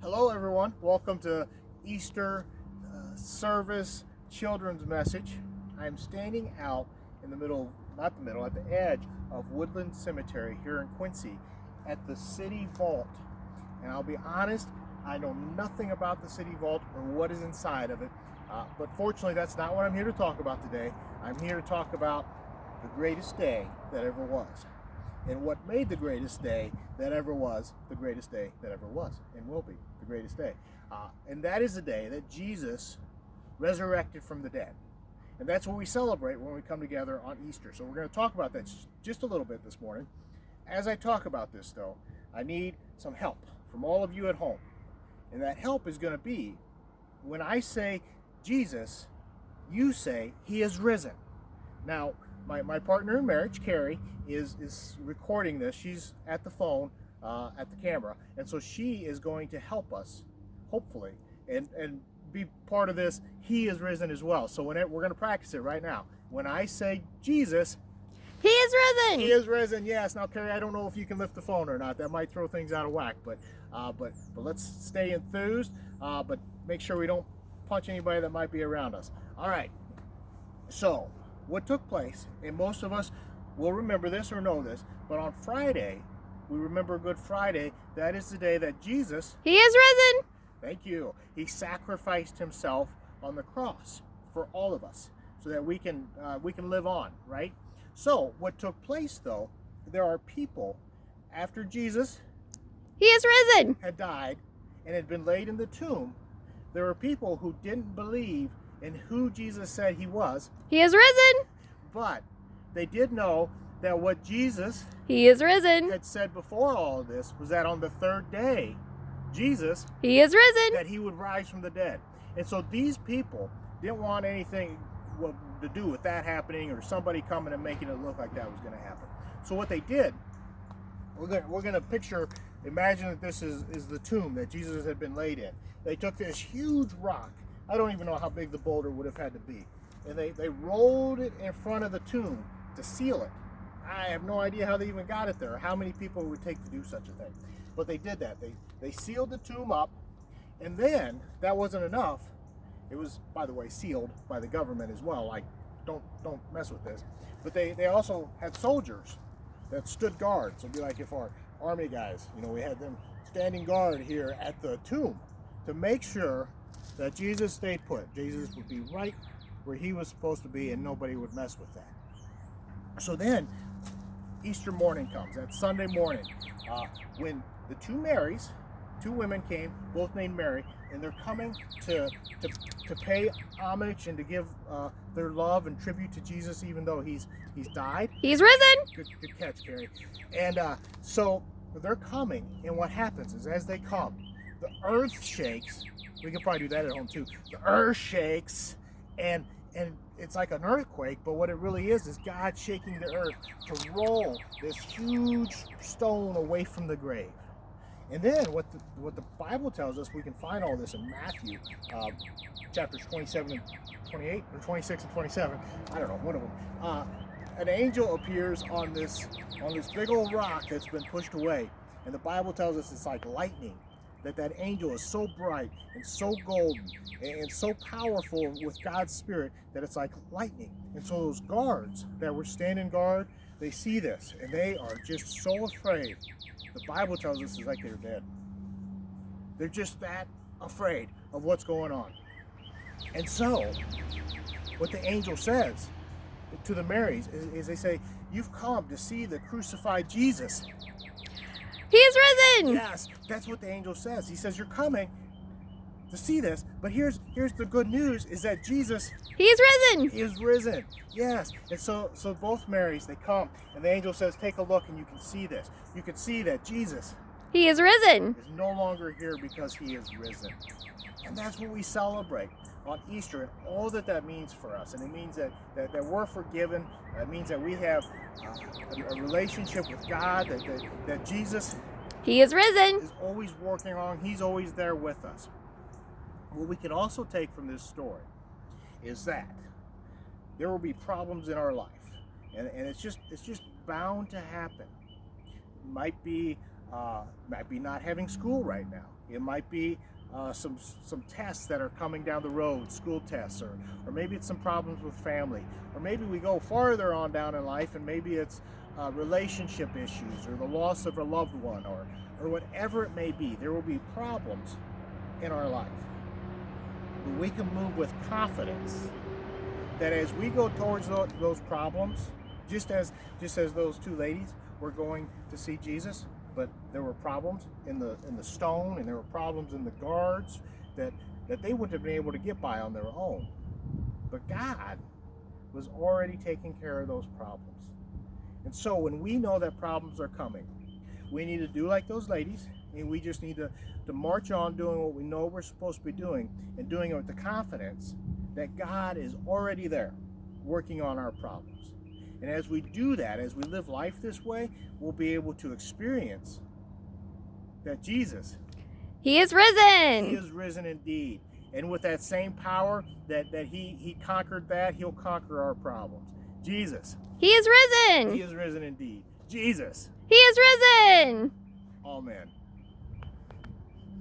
Hello, everyone. Welcome to Easter service children's message. I'm standing out in the middle, not the middle, at the edge of Woodland Cemetery here in Quincy at the City Vault. And I'll be honest, I know nothing about the City Vault or what is inside of it. But fortunately, that's not what I'm here to talk about today. I'm here to talk about the greatest day that ever was. And what made the greatest day that ever was the greatest day that ever was and will be the greatest day. And that is the day that Jesus resurrected from the dead. And that's what we celebrate when we come together on Easter. So we're going to talk about that just a little bit this morning. As I talk about this, though, I need some help from all of you at home. And that help is going to be when I say Jesus, you say he is risen. Now, my partner in marriage, Carrie, is recording this. She's at the phone, at the camera, and so she is going to help us, hopefully, and be part of this. He is risen as well. So we're going to practice it right now. When I say Jesus, he is risen. He is risen. Yes. Now, Carrie, I don't know if you can lift the phone or not. That might throw things out of whack. But let's stay enthused. But make sure we don't punch anybody that might be around us. All right. So, what took place, and most of us will remember this or know this, but on Friday, we remember Good Friday. That is the day that Jesus, he is risen. Thank you. He sacrificed himself on the cross for all of us, so that we can live on, right? So, what took place though? There are people after Jesus, he is risen, had died and had been laid in the tomb. There were people who didn't believe in who Jesus said he was. He is risen. But they did know that what Jesus, he is risen, had said before all of this was that on the third day, Jesus, he is risen, that he would rise from the dead. And so these people didn't want anything to do with that happening or somebody coming and making it look like that was going to happen. So what they did, we're going to imagine that this is the tomb that Jesus had been laid in. They took this huge rock. I don't even know how big the boulder would have had to be. And they rolled it in front of the tomb to seal it. I have no idea how they even got it there or how many people it would take to do such a thing. But they did that. They sealed the tomb up, and then that wasn't enough. It was, by the way, sealed by the government as well. Like, don't mess with this. But they also had soldiers that stood guard. So it'd be like if our army guys, we had them standing guard here at the tomb to make sure that Jesus stayed put. Jesus would be right where he was supposed to be and nobody would mess with that. So then Easter morning comes, that Sunday morning, when the two women came, both named Mary, and they're coming to pay homage and to give their love and tribute to Jesus, even though he's died. He's risen. Good catch, Carrie. And so they're coming, and what happens is as they come, the earth shakes. We could probably do that at home too. The earth shakes, and it's like an earthquake, but what it really is God shaking the earth to roll this huge stone away from the grave. And then what the Bible tells us, we can find all this in Matthew, chapters 27 and 28, or 26 and 27. I don't know, one of them. An angel appears on this big old rock that's been pushed away, and the Bible tells us it's like lightning. That angel is so bright and so golden and so powerful with God's Spirit that it's like lightning. And so those guards that were standing guard, they see this and they are just so afraid. The Bible tells us it's like they're dead. They're just that afraid of what's going on. And so what the angel says to the Marys is they say, "You've come to see the crucified Jesus." He is risen. Yes, that's what the angel says. He says, "You're coming to see this, but here's the good news: is that Jesus, he is risen. Is risen." Yes, and so both Marys, they come, and the angel says, "Take a look, and you can see this. You can see that Jesus, he is risen, is no longer here because he is risen." And that's what we celebrate on Easter, and all that means for us. And it means that we're forgiven. It means that we have a relationship with God, that Jesus, he is risen, is always working on. He's always there with us. What we can also take from this story is that there will be problems in our life, and it's just bound to happen. It might be Might be not having school right now. It might be some tests that are coming down the road, school tests, or maybe it's some problems with family, or maybe we go farther on down in life and maybe it's relationship issues or the loss of a loved one, or whatever it may be. There will be problems in our life, but we can move with confidence that as we go towards those problems, just as those two ladies were going to see Jesus, but there were problems in the stone, and there were problems in the guards that they wouldn't have been able to get by on their own. But God was already taking care of those problems. And so when we know that problems are coming, we need to do like those ladies, and we just need to march on doing what we know we're supposed to be doing, and doing it with the confidence that God is already there working on our problems. And as we do that, as we live life this way, we'll be able to experience that Jesus, He is risen. He is risen indeed. And with that same power that he conquered that, He'll conquer our problems. Jesus, He is risen. He is risen indeed. Jesus, He is risen. amen.